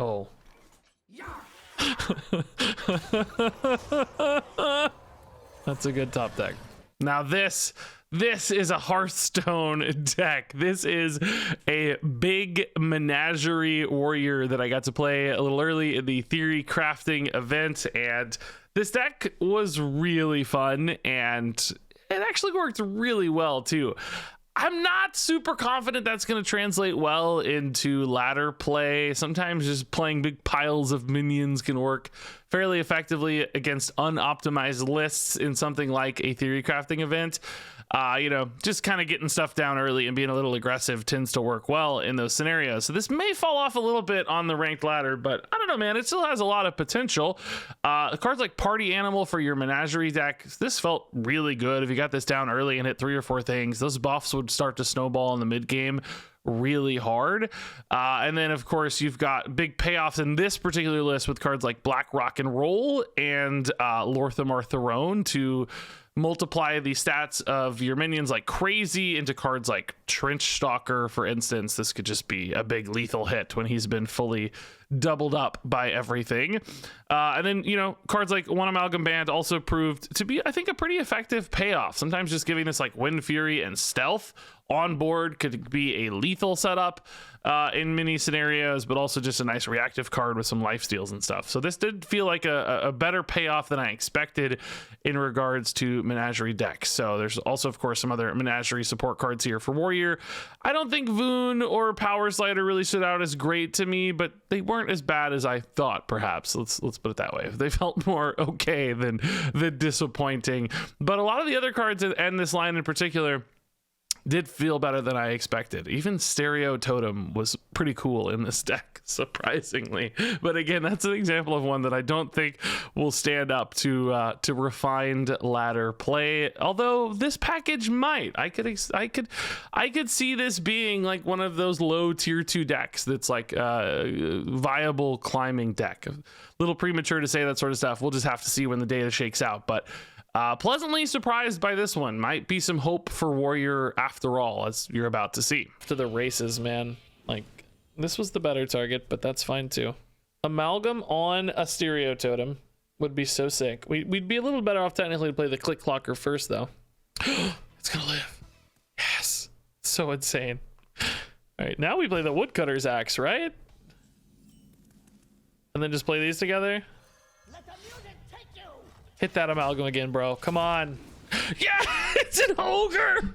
Oh. That's a good top deck. Now this is a Hearthstone deck. This is a Big Menagerie Warrior that I got to play a little early in the Theorycrafting event, and this deck was really fun, and it actually worked really well too. I'm not super confident that's going to translate well into ladder play. Sometimes just playing big piles of minions can work fairly effectively against unoptimized lists in something like a Theorycrafting event. You know, just kind of getting stuff down early and being a little aggressive tends to work well in those scenarios. So this may fall off a little bit on the ranked ladder, but I don't know, man. It still has a lot of potential. Cards like Party Animal for your Menagerie deck, this felt really good. If you got this down early and hit 3 or 4 things, those buffs would start to snowball in the mid game really hard. And then of course you've got big payoffs in this particular list with cards like Blackrock and Roll and Lorthamar Throne to multiply the stats of your minions like crazy into cards like Trench Stalker, for instance. This could just be a big lethal hit when he's been fully doubled up by everything. And then, you know, cards like One Amalgam Band also proved to be, I think, a pretty effective payoff. Sometimes just giving this like Wind Fury and Stealth on board could be a lethal setup in many scenarios, but also just a nice reactive card with some life steals and stuff. So this did feel like a better payoff than I expected in regards to Menagerie decks. So there's also, of course, some other Menagerie support cards here for Warrior. I don't think Voon or Power Slider really stood out as great to me, but they weren't as bad as I thought, perhaps. Let's put it that way. They felt more okay than disappointing. But a lot of the other cards and this line in particular did feel better than I expected. Even Stereo Totem was pretty cool in this deck, surprisingly. But again, that's an example of one that I don't think will stand up to refined ladder play. Although this package might. I could see this being like one of those low tier 2 decks that's like a viable climbing deck. A little premature to say that sort of stuff. We'll just have to see when the data shakes out. But pleasantly surprised by this one. Might be some hope for Warrior after all, as you're about to see. To the races, man. Like, this was the better target, but that's fine too. Amalgam on a Stereo Totem would be so sick. We'd be a little better off technically to play the Click Clocker first, though. It's gonna live. Yes. So insane. All right, now we play the Woodcutter's Axe, right? And then just play these together. Hit that Amalgam again, bro. Come on. Yeah, it's an ogre.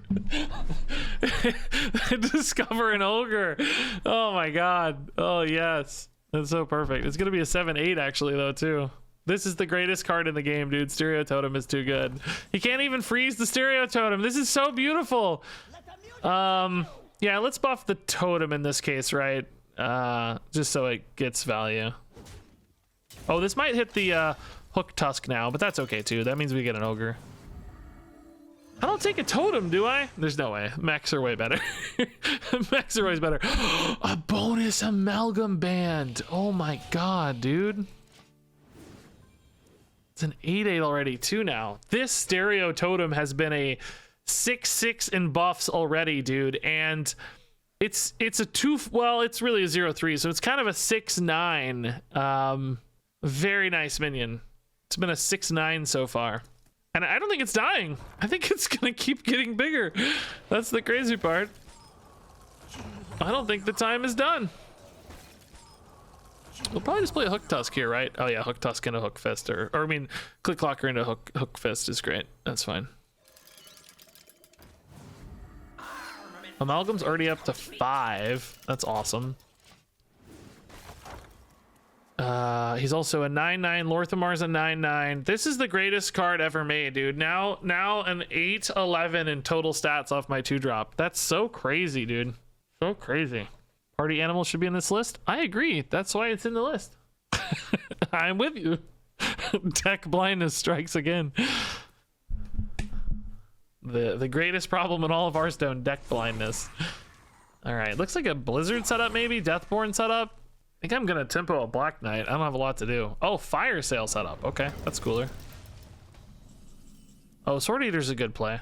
Discover an ogre. Oh my god. Oh yes. That's so perfect. It's gonna be a 7/8 actually though too. This is the greatest card in the game, dude. Stereo Totem is too good. He can't even freeze the Stereo Totem. This is so beautiful. Yeah, let's buff the totem in this case, right? Just so it gets value. Oh, this might hit the Hook Tusk now, but that's okay too. That means we get an ogre. I don't take a totem, do I? There's no way. Mechs are way better. Mechs are always better. A bonus Amalgam Band. Oh my god, dude. It's an 8/8 already too now. This Stereo Totem has been a 6/6 in buffs already, dude, and it's a 2. Well, it's really a 0/3, so it's kind of a 6/9. Very nice minion. It's been a 6/9 so far. And I don't think it's dying. I think it's gonna keep getting bigger. That's the crazy part. I don't think the time is done. We'll probably just play a Hook Tusk here, right? Oh yeah, Hook Tusk and a Hook Fist, or I mean, Click Clocker into Hook Fist is great. That's fine. Amalgam's already up to 5. That's awesome. He's also a 9/9. Lorthamar's a 9/9. This is the greatest card ever made, dude. Now an 8/11 in total stats off my 2-drop. That's so crazy, dude. So crazy. Party Animal should be in this list. I agree. That's why it's in the list. I'm with you. Deck blindness strikes again. The greatest problem in all of Hearthstone, deck blindness. All right, looks like a Blizzard setup, maybe Deathborn setup. I think I'm gonna tempo a Black Knight. I don't have a lot to do. Oh, Fire Sale setup. Okay, that's cooler. Oh, Sword Eater's a good play.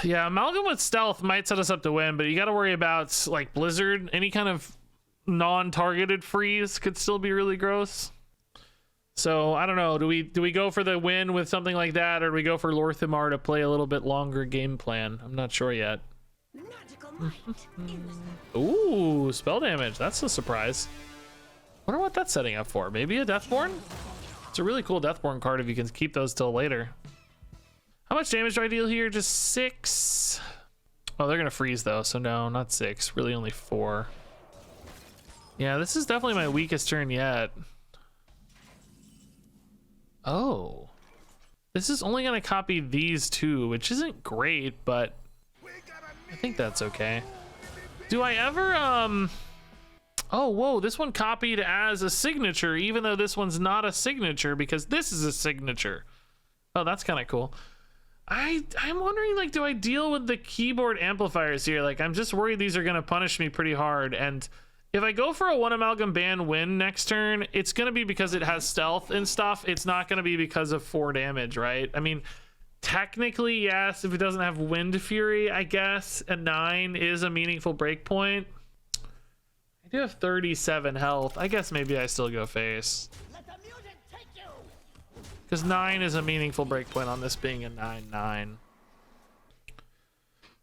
Yeah, Amalgam with stealth might set us up to win, but you got to worry about like Blizzard. Any kind of non-targeted freeze could still be really gross. So I don't know. Do we go for the win with something like that, or do we go for Lorthamar to play a little bit longer game plan? I'm not sure yet. Ooh, spell damage. That's a surprise. Wonder what that's setting up for. Maybe a Deathborn? It's a really cool Deathborn card if you can keep those till later. How much damage do I deal here? Just 6. Oh, they're gonna freeze though, so no, not 6. Really only 4. Yeah, this is definitely my weakest turn yet. Oh. This is only gonna copy these two, which isn't great, but I think that's okay. Do I ever, oh, whoa, this one copied as a signature, even though this one's not a signature, because this is a signature. Oh, that's kind of cool. I'm wondering, like, do I deal with the keyboard amplifiers here? Like, I'm just worried these are going to punish me pretty hard. And if I go for a 1 amalgam ban win next turn, it's going to be because it has stealth and stuff. It's not going to be because of 4 damage, right? I mean, technically, yes, if it doesn't have Wind Fury, I guess a 9 is a meaningful breakpoint. I do have 37 health. I guess maybe I still go face. Because 9 is a meaningful breakpoint on this being a 9/9.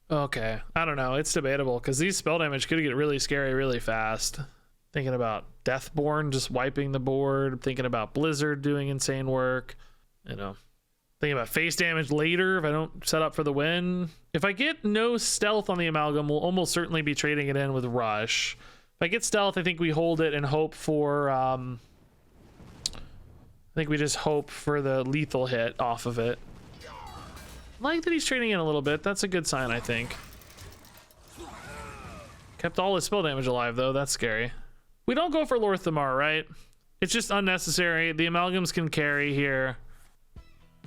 Okay, I don't know. It's debatable because these spell damage could get really scary really fast. Thinking about Deathborn just wiping the board. Thinking about Blizzard doing insane work. You know, thinking about face damage later if I don't set up for the win. If I get no stealth on the amalgam, we'll almost certainly be trading it in with Rush. If I get stealth, I think we hold it and hope for I think we just hope for the lethal hit off of it. I like that he's trading in a little bit. That's a good sign, I think. Kept all his spell damage alive, though. That's scary. We don't go for Lorthamar, right? It's just unnecessary. The amalgams can carry here.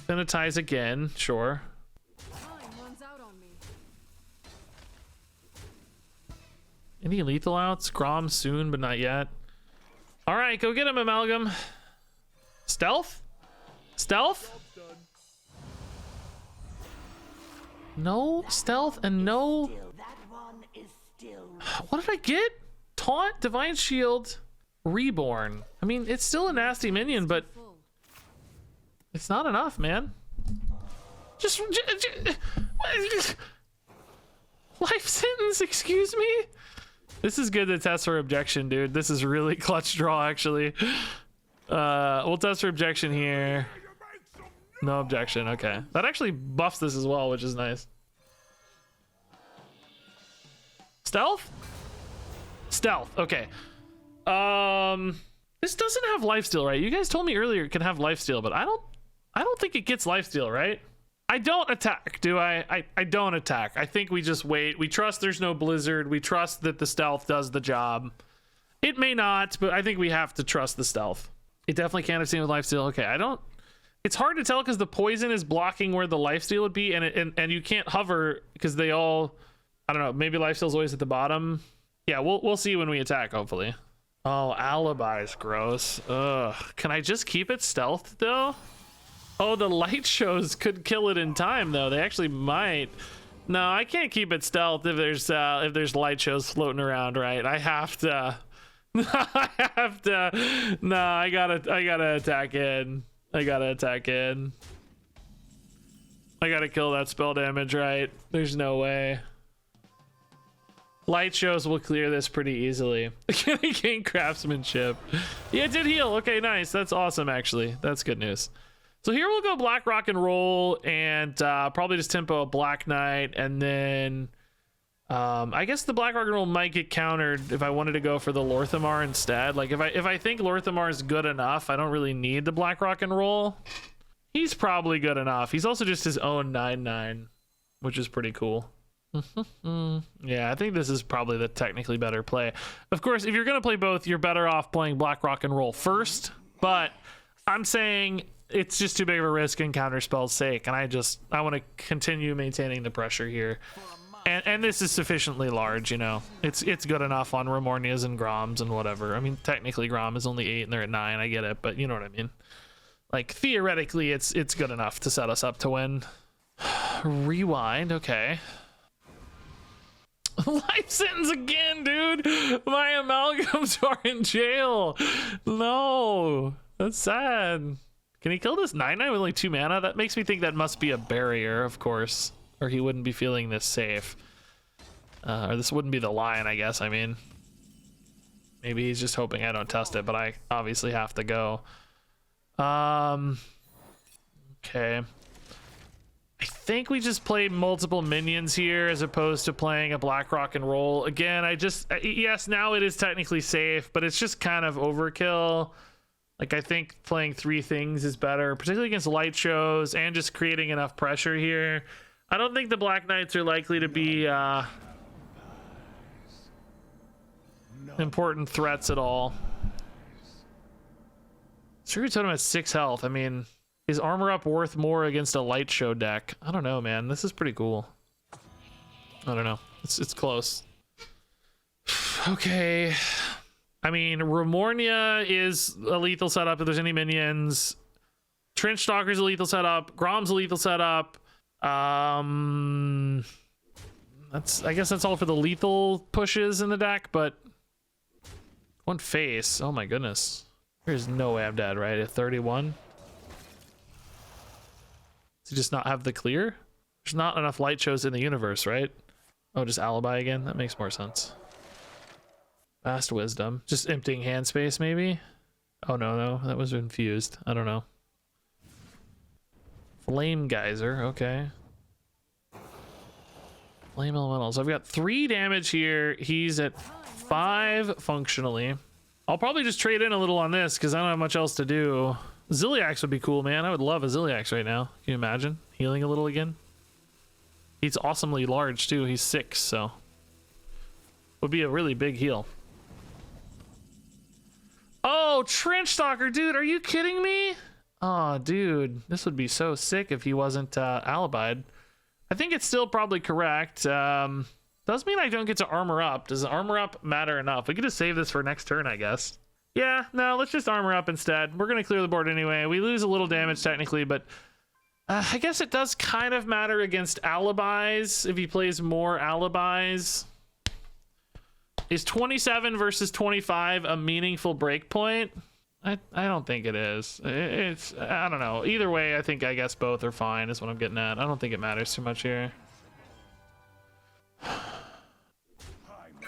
Finitize again, sure. Any lethal outs? Grom soon, but not yet. All right, go get him, amalgam. Stealth? Stealth? No stealth and no... What did I get? Taunt, Divine Shield, Reborn. I mean, it's still a nasty minion, but it's not enough, man. Just life sentence, excuse me? This is good to test for objection, dude. This is really clutch draw, actually. We'll test for objection here. No objection, okay. That actually buffs this as well, which is nice. Stealth? Stealth, okay. This doesn't have lifesteal, right? You guys told me earlier it can have lifesteal, but I don't think it gets lifesteal, right? I don't attack, do I? I don't attack. I think we just wait. We trust there's no Blizzard. We trust that the stealth does the job. It may not, but I think we have to trust the stealth. It definitely can't have seen with lifesteal. Okay, I don't... It's hard to tell because the poison is blocking where the lifesteal would be, and you can't hover because they all... I don't know, maybe lifesteal's always at the bottom. Yeah, we'll see when we attack, hopefully. Oh, alibi's gross. Ugh. Can I just keep it stealth, though? Oh, the light shows could kill it in time, though. They actually might. No, I can't keep it stealth if there's light shows floating around, right? I have to... I have to... No, I gotta attack in. I gotta attack in. I gotta kill that spell damage, right? There's no way. Light shows will clear this pretty easily. Can I gain craftsmanship? Yeah, it did heal. Okay, nice. That's awesome, actually. That's good news. So here we'll go Blackrock and roll, and probably just tempo a Black Knight, and then I guess the Blackrock and roll might get countered if I wanted to go for the Lorthamar instead. Like if I think Lorthamar is good enough, I don't really need the Blackrock and roll. He's probably good enough. He's also just his own 9/9, which is pretty cool. Yeah, I think this is probably the technically better play. Of course, if you're gonna play both, you're better off playing Blackrock and roll first, but I'm saying it's just too big of a risk in counterspell's sake, and I want to continue maintaining the pressure here. And this is sufficiently large, you know. It's good enough on Remornias and Groms and whatever. I mean, technically Grom is only 8 and they're at 9, I get it, but you know what I mean. Like theoretically it's good enough to set us up to win. Rewind, okay. Life sentence again, dude. My amalgams are in jail. No, that's sad. Can he kill this 9/9 with only 2 mana? That makes me think that must be a barrier, of course, or he wouldn't be feeling this safe. Or this wouldn't be the lion, I guess. I mean, maybe he's just hoping I don't test it, but I obviously have to go. Okay. I think we just play multiple minions here as opposed to playing a Blackrock and roll. Again, yes, now it is technically safe, but it's just kind of overkill. Like, I think playing 3 things is better, particularly against light shows and just creating enough pressure here. I don't think the Black Knights are likely to be important threats at all. Sugar Totem has 6 health. I mean, is armor up worth more against a light show deck? I don't know, man. This is pretty cool. I don't know. It's close. Okay. I mean, Remornia is a lethal setup if there's any minions. Trench Stalker's a lethal setup. Grom's a lethal setup. I guess that's all for the lethal pushes in the deck, but one face. Oh my goodness. There's no way I'm dead, right? At 31? Does he just not have the clear? There's not enough light shows in the universe, right? Oh, just alibi again? That makes more sense. Vast wisdom. Just emptying hand space, maybe? Oh, no. That was infused. I don't know. Flame geyser. Okay. Flame elemental. So I've got 3 damage here. He's at 5 functionally. I'll probably just trade in a little on this because I don't have much else to do. Ziliax would be cool, man. I would love a Ziliax right now. Can you imagine? Healing a little again. He's awesomely large too. He's 6, so would be a really big heal. Oh, Trench Stalker, dude, are you kidding me? Oh, dude, this would be so sick if he wasn't alibied. I think it's still probably correct. Does mean I don't get to armor up. Does armor up matter enough? We could just save this for next turn, I guess. Yeah, no, let's just armor up instead. We're gonna clear the board anyway. We lose a little damage technically, but I guess it does kind of matter against alibis if he plays more alibis. Is 27 versus 25 a meaningful break point? I don't think it is. It's I don't know. Either way, I guess both are fine is what I'm getting at. I don't think it matters too much here.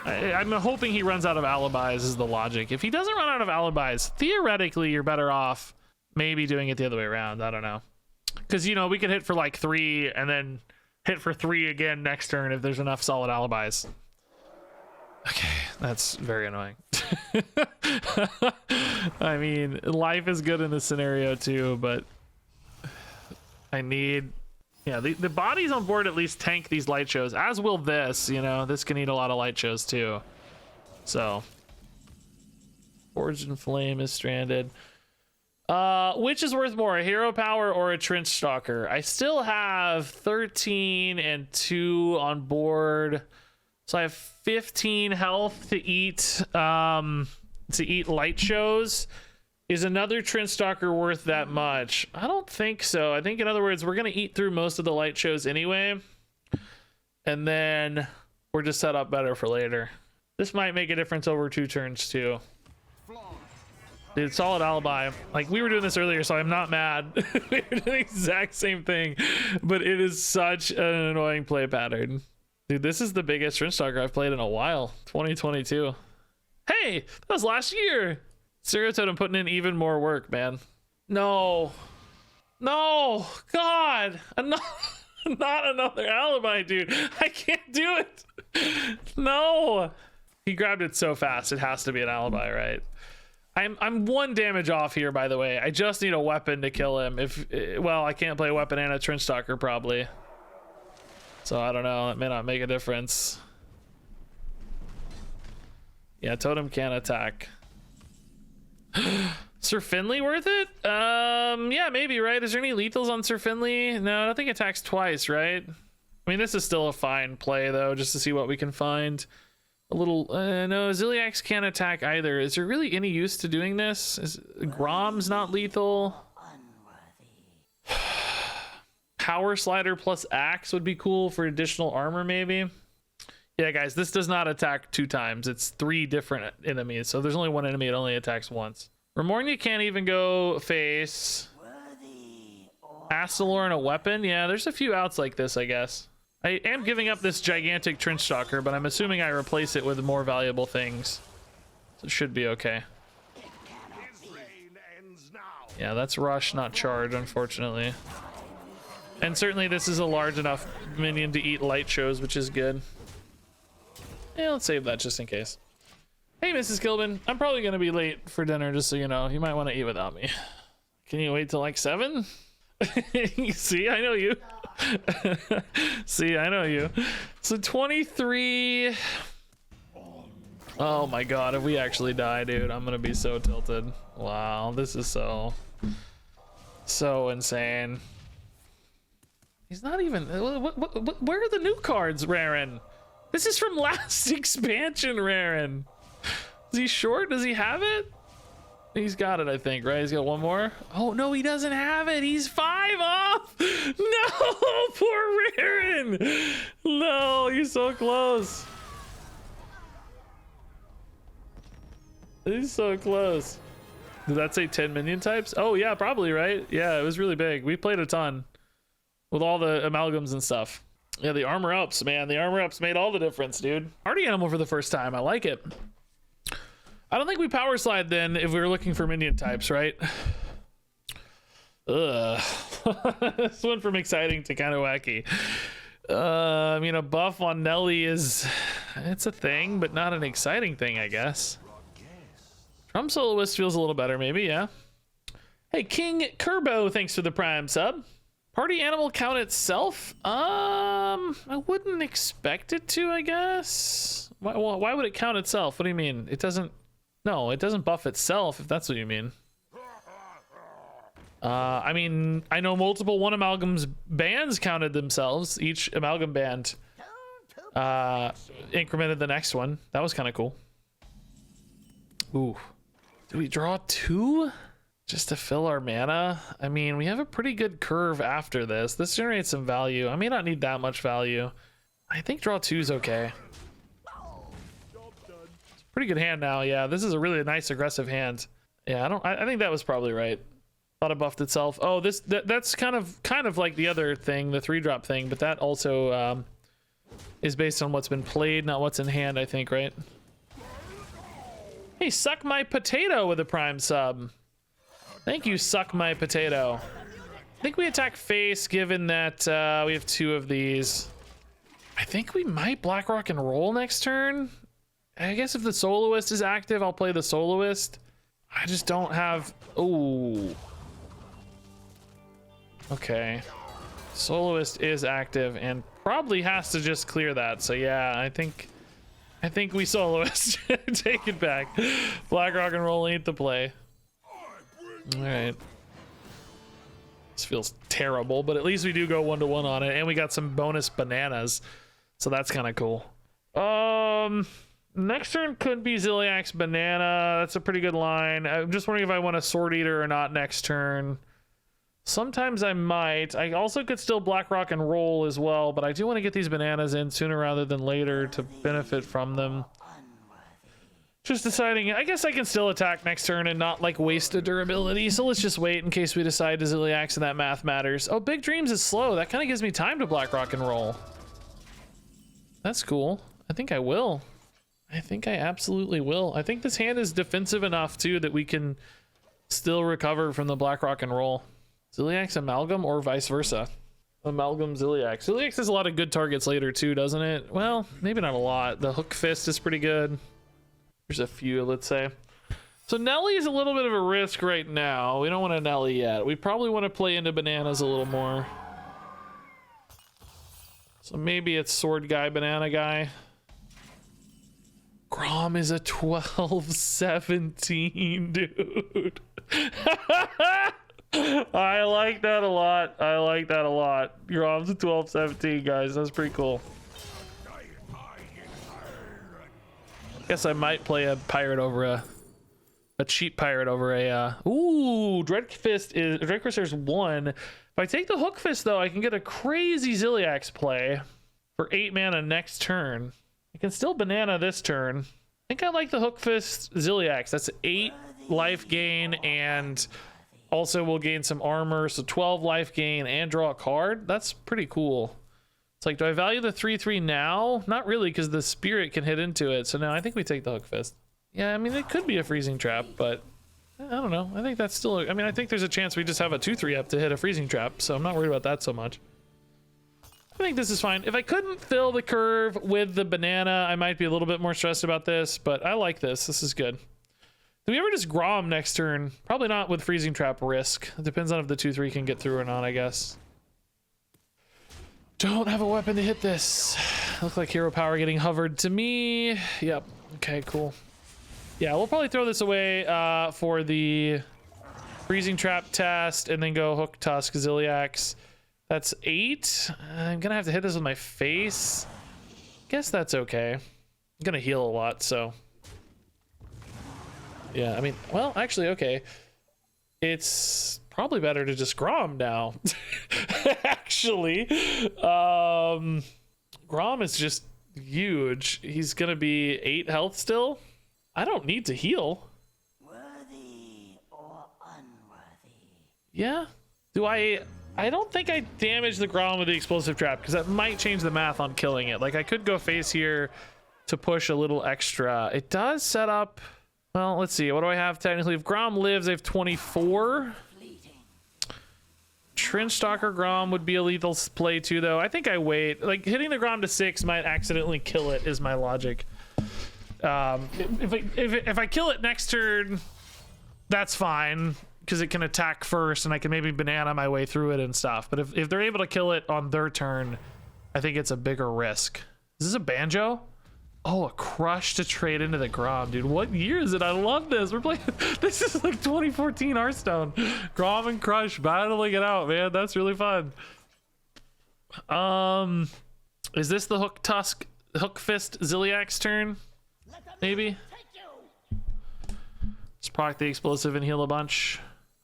I'm hoping he runs out of alibis is the logic. If he doesn't run out of alibis, theoretically you're better off maybe doing it the other way around. I don't know. Because, you know, we could hit for like 3 and then hit for 3 again next turn if there's enough solid alibis. Okay, that's very annoying. I mean, life is good in this scenario too, but I need... Yeah, the bodies on board at least tank these light shows, as will this, you know. This can eat a lot of light shows too. So, Forged in Flame is stranded. Which is worth more, a hero power or a Trench Stalker? I still have 13 and 2 on board. So I have 15 health to eat light shows. Is another Trench Stalker worth that much? I don't think so. I think, in other words, we're going to eat through most of the light shows anyway. And then we're just set up better for later. This might make a difference over 2 turns too. Dude, solid alibi. Like, we were doing this earlier, so I'm not mad. We were doing the exact same thing. But it is such an annoying play pattern. Dude, this is the biggest Trench Stalker I've played in a while. 2022. Hey, that was last year. Totem putting in even more work, man. No, God, not another alibi, dude. I can't do it. No, he grabbed it so fast. It has to be an alibi, right? I'm 1 damage off here, by the way. I just need a weapon to kill him. Well, I can't play a weapon and a Trench Stalker probably. So I don't know. It may not make a difference. Yeah, Totem can attack. Sir Finley worth it? Yeah, maybe, right? Is there any lethals on Sir Finley? No, I don't think it attacks twice, right? I mean, this is still a fine play, though, just to see what we can find. A little, no, Ziliax can't attack either. Is there really any use to doing this? Grom's not lethal. power slider plus axe would be cool for additional armor, maybe. Yeah, guys, this does not attack 2 times. It's 3 different enemies. So there's only 1 enemy. It only attacks once. Remornia can't even go face. Astalor and a weapon. Yeah, there's a few outs like this, I guess. I am giving up this gigantic trench stalker, but I'm assuming I replace it with more valuable things. So it should be okay. Yeah, that's rush, not charge, unfortunately. And certainly this is a large enough minion to eat light shows, which is good. Yeah, let's save that just in case. Hey, Mrs. Kilbin, I'm probably going to be late for dinner, just so you know. You might want to eat without me. Can you wait till like 7? See, I know you. See, I know you. So 23. Oh my god, if we actually die, dude, I'm gonna be so tilted. Wow, this is so insane. He's not even. Where are the new cards, Raren? This is from last expansion, Raren. Is he short? Does he have it? He's got it, I think, right? He's got 1 more. Oh no, he doesn't have it. He's 5 off. No, poor Raren. No, he's so close. He's so close. Did that say 10 minion types? Oh yeah, probably, right? Yeah, it was really big. We played a ton with all the amalgams and stuff. Yeah, the armor ups, man. The armor ups made all the difference, dude. Party animal for the first time. I like it. I don't think we power slide then if we were looking for minion types, right? Ugh. This went from exciting to kind of wacky. I mean, a buff on Nelly it's a thing, but not an exciting thing, I guess. Drum Soloist feels a little better, maybe, yeah. Hey, King Kerbo, thanks for the Prime sub. Party animal count itself? I wouldn't expect it to, I guess. Why would it count itself? What do you mean? It doesn't. No, it doesn't buff itself, if that's what you mean. I mean, I know multiple One Amalgam's bands counted themselves. Each Amalgam band incremented the next one. That was kind of cool. Ooh. Do we draw 2? Just to fill our mana? I mean, we have a pretty good curve after this. This generates some value. I may not need that much value. I think draw 2 is okay. It's a pretty good hand now. Yeah, this is a really nice aggressive hand. Yeah, I think that was probably right. Thought it buffed itself. Oh, that's kind of like the other thing, the 3-drop thing, but that also is based on what's been played, not what's in hand, I think, right? Hey, Suck My Potato with a Prime sub. Thank you, Suck My Potato. I think we attack face, given that we have 2 of these. I think we might Blackrock and Roll next turn. I guess if the Soloist is active, I'll play the Soloist. I just don't have... Ooh. Okay. Soloist is active and probably has to just clear that. So yeah, I think we Soloist. Take it back. Blackrock and Roll ain't the play. All right. This feels terrible, but at least we do go 1-to-1 on it, and we got some bonus bananas, so that's kind of cool. Next turn could be Ziliax Banana. That's a pretty good line. I'm just wondering if I want a Sword Eater or not next turn. Sometimes I might. I also could still Blackrock and Roll as well, but I do want to get these bananas in sooner rather than later to benefit from them. Just deciding, I guess I can still attack next turn and not like waste a durability, so let's just wait in case we decide to Ziliax and that math matters. Oh, Big Dreams is slow. That kind of gives me time to Blackrock and Roll. That's cool. I think I will. I think I absolutely will. I think this hand is defensive enough too that we can still recover from the Blackrock and Roll. Ziliax Amalgam or vice versa. Amalgam Ziliax. Ziliax has a lot of good targets later too, doesn't it? Well, maybe not a lot. The Hook Fist is pretty good. There's a few, let's say. So Nelly is a little bit of a risk right now. We don't want a Nelly yet. We probably want to play into bananas a little more. So maybe it's Sword Guy, Banana Guy. Grom is a 12-17, dude. I like that a lot. I like that a lot. Grom's a 12-17, guys. That's pretty cool. Guess I might play a pirate over a cheap pirate over a ooh, Dreadfist is 1, If I take the Hook Fist, though, I can get a crazy Ziliax play for 8 mana next turn. I can still banana this turn. I think I like the Hook Fist Ziliax. That's 8 life gain, and also we'll gain some armor, so 12 life gain and draw a card. That's pretty cool. It's like, do I value the 3/3 now? Not really, because the Spirit can hit into it. So no, I think we take the Hook Fist. Yeah, I mean, it could be a freezing trap, but I don't know. I think that's still, I mean, I think there's a chance we just have a 2/3 up to hit a freezing trap, so I'm not worried about that so much. I think this is fine. If I couldn't fill the curve with the banana, I might be a little bit more stressed about this, but I like this. This is good. Do we ever just Grom next turn? Probably not with freezing trap risk. It depends on if the 2/3 can get through or not, I guess. Don't have a weapon to hit this. Look like hero power getting hovered to me. Yep. Okay, cool. Yeah, we'll probably throw this away for the freezing trap test and then go Hook Tusk Ziliax. That's 8. I'm gonna have to hit this with my face. Guess that's okay. I'm gonna heal a lot, so. Yeah, I mean, well, actually, okay. It's probably better to just Grom now. Actually, Grom is just huge. He's gonna be 8 health still. I don't need to heal. Worthy or unworthy? Yeah. Do I don't think I damage the Grom with the explosive trap, because that might change the math on killing it. Like, I could go face here to push a little extra. It does set up. Well, let's see. What do I have technically? If Grom lives, I have 24. Trench Stalker Grom would be a lethal play too, though. I think I wait. Like, hitting the Grom to 6 might accidentally kill it, is my logic. If I kill it next turn, that's fine, because it can attack first and I can maybe banana my way through it and stuff. But if they're able to kill it on their turn, I think it's a bigger risk. Is this a Banjo? Oh, a Crush to trade into the Grom, dude. What year is it? I love this. We're playing. This is like 2014 Hearthstone. Grom and Crush battling it out, man. That's really fun. Is this the Hook Fist Ziliax turn? Maybe. Just proc the explosive and heal a bunch.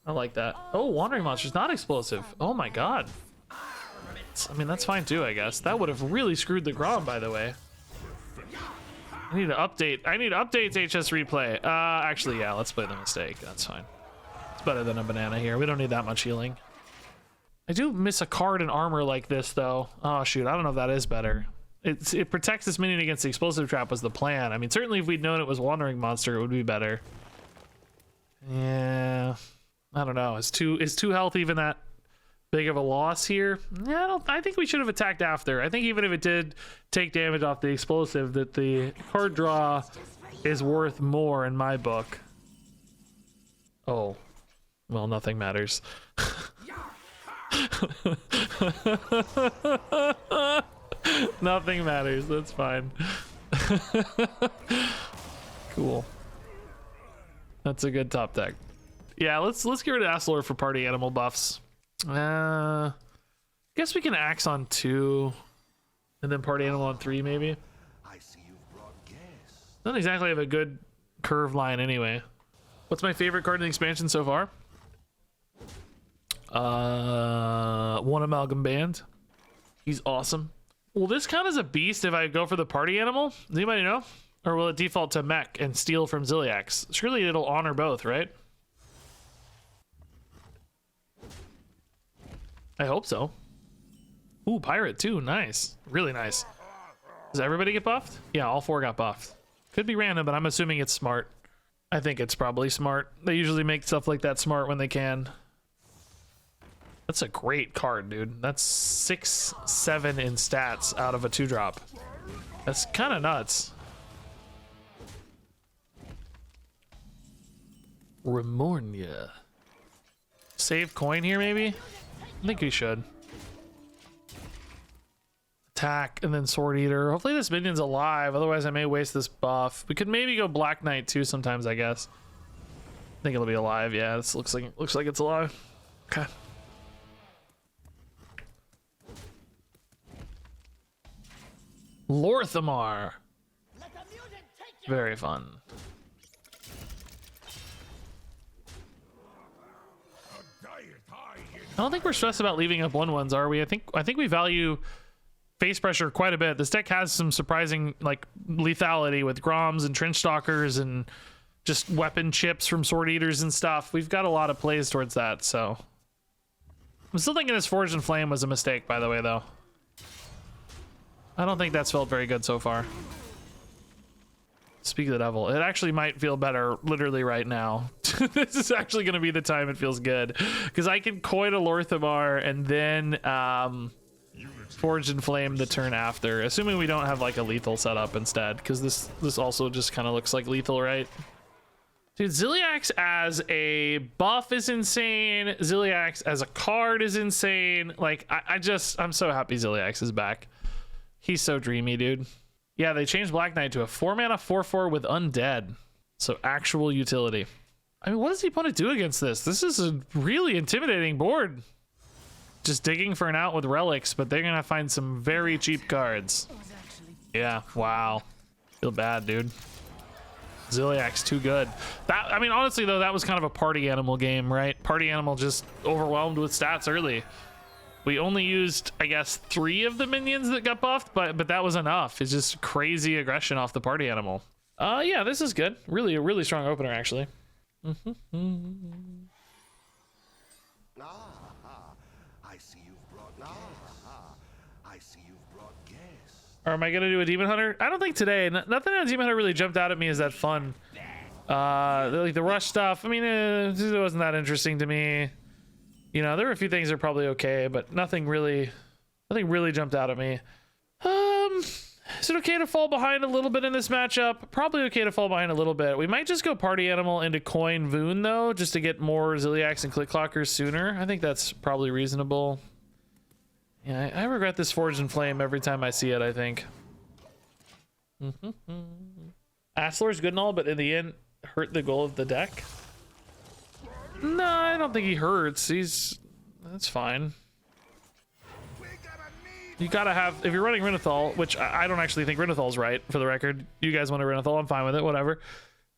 I like that. Oh, Wandering Monster's not explosive. Oh my god. I mean, that's fine too, I guess. That would have really screwed the Grom, by the way. I need to update. I need updates, HS Replay. Actually, yeah, let's play the mistake. That's fine. It's better than a banana here. We don't need that much healing. I do miss a card in armor like this, though. Oh, shoot. I don't know if that is better. It protects this minion against the explosive trap was the plan. I mean, certainly if we'd known it was Wandering Monster, it would be better. Yeah. I don't know. Is two health even that big of a loss here? Yeah, I think we should have attacked after. I think even if it did take damage off the explosive, that the card draw is worth more in my book. Oh. Well, nothing matters. Nothing matters. That's fine. Cool. That's a good top deck. Yeah, let's get rid of Astlor for party animal buffs. Guess we can axe on 2 and then party animal on 3 maybe. I see you've brought guests. Doesn't exactly have a good curve line anyway. What's my favorite card in the expansion so far? One Amalgam Band. He's awesome. Will this count as a beast if I go for the party animal? Does anybody know? Or will it default to mech and steal from Ziliax? Surely it'll honor both, right? I hope so. Ooh, pirate too. Nice. Really nice. Does everybody get buffed? Yeah, all 4 got buffed. Could be random, but I'm assuming it's smart. I think it's probably smart. They usually make stuff like that smart when they can. That's a great card, dude. That's 6-7 in stats out of a 2-drop. That's kind of nuts. Remornia. Save coin here, maybe? I think we should. Attack and then Sword Eater. Hopefully this minion's alive, otherwise I may waste this buff. We could maybe go Black Knight too sometimes, I guess. I think it'll be alive. Yeah, this looks like it's alive. Okay. Lorthamar. Very fun. I don't think we're stressed about leaving up 1/1s, are we? I think we value face pressure quite a bit. This deck has some surprising like lethality with Groms and Trench Stalkers and just weapon chips from Sword Eaters and stuff. We've got a lot of plays towards that, so I'm still thinking this Forge and Flame was a mistake, by the way, though. I don't think that's felt very good so far. Speak of the devil, it actually might feel better literally right now. This is actually going to be the time it feels good, because I can Coin a Lorthamar and then Forge and Flame the turn after, assuming we don't have like a lethal setup instead, because this also just kind of looks like lethal, right? Dude, Ziliax as a buff is insane. Ziliax as a card is insane. Like, I'm so happy Ziliax is back. He's so dreamy, dude. Yeah, they changed Black Knight to a 4-mana 4/4 with Undead. So actual utility. I mean, what does he want to do against this? This is a really intimidating board. Just digging for an out with relics, but they're gonna find some very cheap cards. Yeah, wow. Feel bad, dude. Ziliax too good. That, I mean, honestly though, that was kind of a party animal game, right? Party animal just overwhelmed with stats early. We only used, I guess, 3 of the minions that got buffed, but that was enough. It's just crazy aggression off the party animal. Yeah, this is good. Really, a really strong opener, actually. I see you've brought guests. I see you've brought guests. Or am I gonna do a Demon Hunter? I don't think today. Nothing on Demon Hunter really jumped out at me as that fun. Like the rush stuff. I mean, it wasn't that interesting to me. You know, there were a few things that are probably okay, but nothing really jumped out at me. Is it okay to fall behind a little bit in this matchup? Probably okay to fall behind a little bit. We might just go party animal into coin Voon though, just to get more Ziliax and Click Clockers sooner. I think that's probably reasonable. Yeah, I regret this Forge and Flame every time I see it, I think. Astlor's good and all, but in the end, hurt the goal of the deck? No, I don't think he hurts. That's fine. You gotta have, if you're running Renathal, which I don't actually think Renathal's right, for the record. You guys want a Renathal, I'm fine with it, whatever.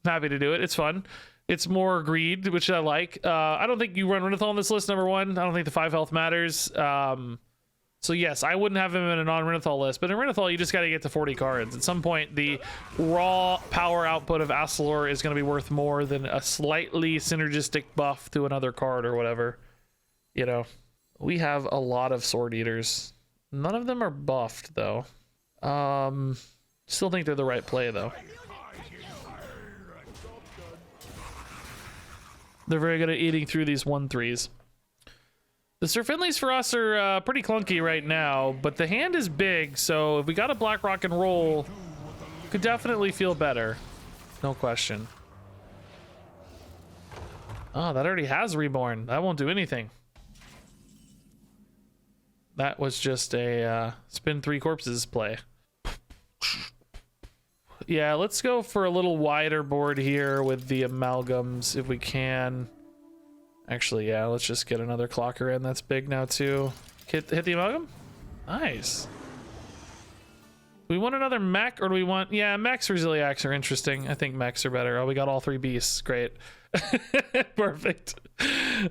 I'm happy to do it, it's fun. It's more greed, which I like. I don't think you run Renathal on this list, number one. I don't think the 5 health matters. So yes, I wouldn't have him in a non-Renathal list, but in Renathal, you just gotta get to 40 cards. At some point, the raw power output of Astalor is gonna be worth more than a slightly synergistic buff to another card or whatever. You know, we have a lot of Sword Eaters. None of them are buffed, though. Still think they're the right play, though. They're very good at eating through these 1/3s. The Sir Finleys for us are pretty clunky right now, but the hand is big, so if we got a Blackrock and roll, could definitely feel better. No question. Oh, that already has Reborn. That won't do anything. That was just a spin 3 corpses play. Yeah, let's go for a little wider board here with the amalgams if we can. Actually, yeah, let's just get another clocker in. That's big now too. Hit the amalgam? Nice. We want another mech, or do we want... Yeah, mechs or Ziliax are interesting. I think mechs are better. Oh, we got all 3 beasts. Great. Perfect.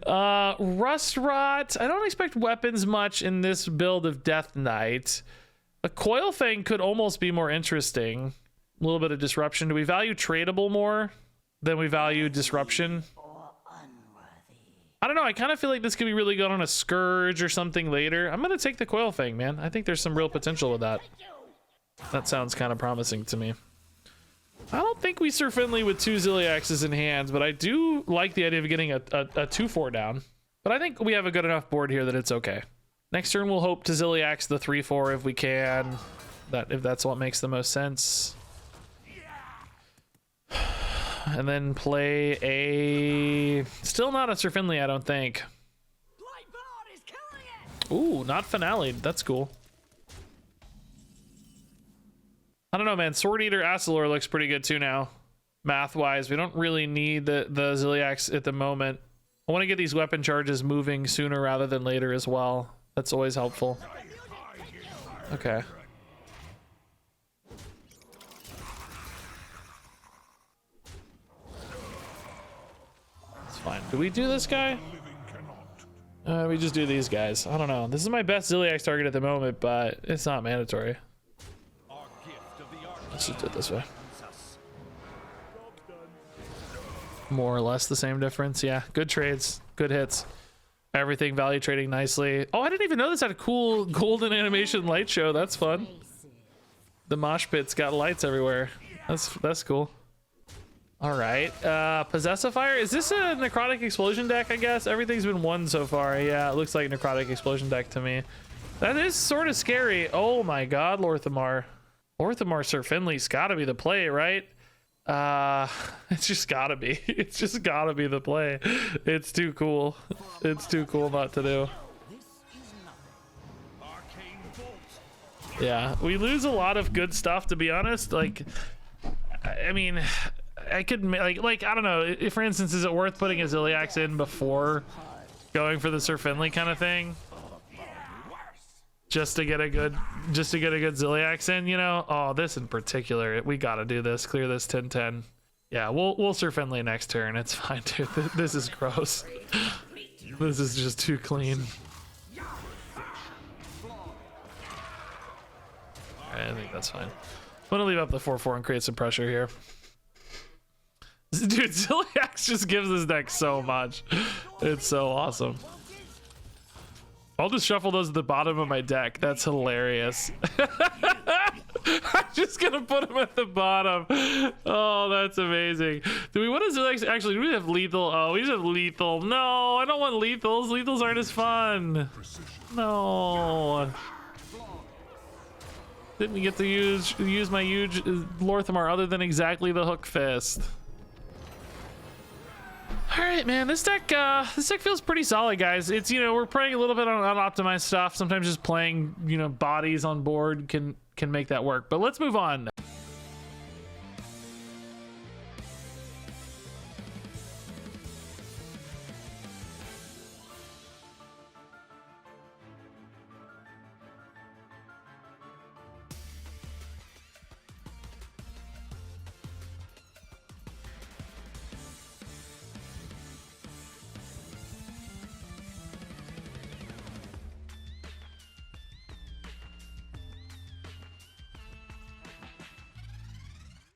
Rust Rot. I don't expect weapons much in this build of Death Knight. A Coil Fang could almost be more interesting. A little bit of disruption. Do we value tradable more than we value disruption? I don't know. I kind of feel like this could be really good on a Scourge or something later. I'm going to take the Coil Fang, man. I think there's some real potential with that. That sounds kind of promising to me. I don't think we Sir Finley with 2 Ziliaxes in hands, but I do like the idea of getting a 2/4 down. But I think we have a good enough board here that it's okay. Next turn, we'll hope to Ziliax the 3/4 if we can. If that's what makes the most sense. And then play a... Still not a Sir Finley, I don't think. Ooh, not finale. That's cool. I don't know, man. Sword Eater Astalor looks pretty good too now. Math-wise, we don't really need the Ziliax at the moment. I want to get these weapon charges moving sooner rather than later as well. That's always helpful. Okay. Fine. Do we do this guy? We just do these guys. I don't know. This is my best Ziliax target at the moment, but it's not mandatory. Let's just do it this way. More or less the same difference. Yeah, good trades, good hits. Everything value trading nicely. Oh, I didn't even know this had a cool golden animation light show. That's fun. The mosh pit's got lights everywhere. That's cool. All right, Possessifier. Is this a Necrotic Explosion deck? I guess everything's been won so far. Yeah, it looks like Necrotic Explosion deck to me. That is sort of scary. Oh my God, Lorthamar. Lorthamar Sir Finley's got to be the play, right? It's just gotta be. It's just gotta be the play. It's too cool. It's too cool not to do. Yeah, we lose a lot of good stuff, to be honest. Like, I mean, I could like I don't know. If, for instance, is it worth putting a Ziliax in before going for the Sir Finley kind of thing? Just to get a good Ziliax in, you know? Oh, this in particular, we gotta do this. Clear this 10-10. Yeah, we'll Sir Finley next turn. It's fine, dude. This is gross. This is just too clean. Alright, I think that's fine. I'm gonna leave up the 4/4 and create some pressure here. Dude, Ziliax just gives this deck so much. It's so awesome. I'll just shuffle those at the bottom of my deck. That's hilarious. I'm just gonna put them at the bottom. Oh, that's amazing. Do we want to actually? Do we have lethal? Oh, we just have lethal. No, I don't want lethals. Lethals aren't as fun. No. Didn't get to use my huge Lorthamar other than exactly the hook fist. All right, man, this deck feels pretty solid, guys. It's, you know, we're playing a little bit on unoptimized stuff. Sometimes just playing, you know, bodies on board can make that work. But let's move on.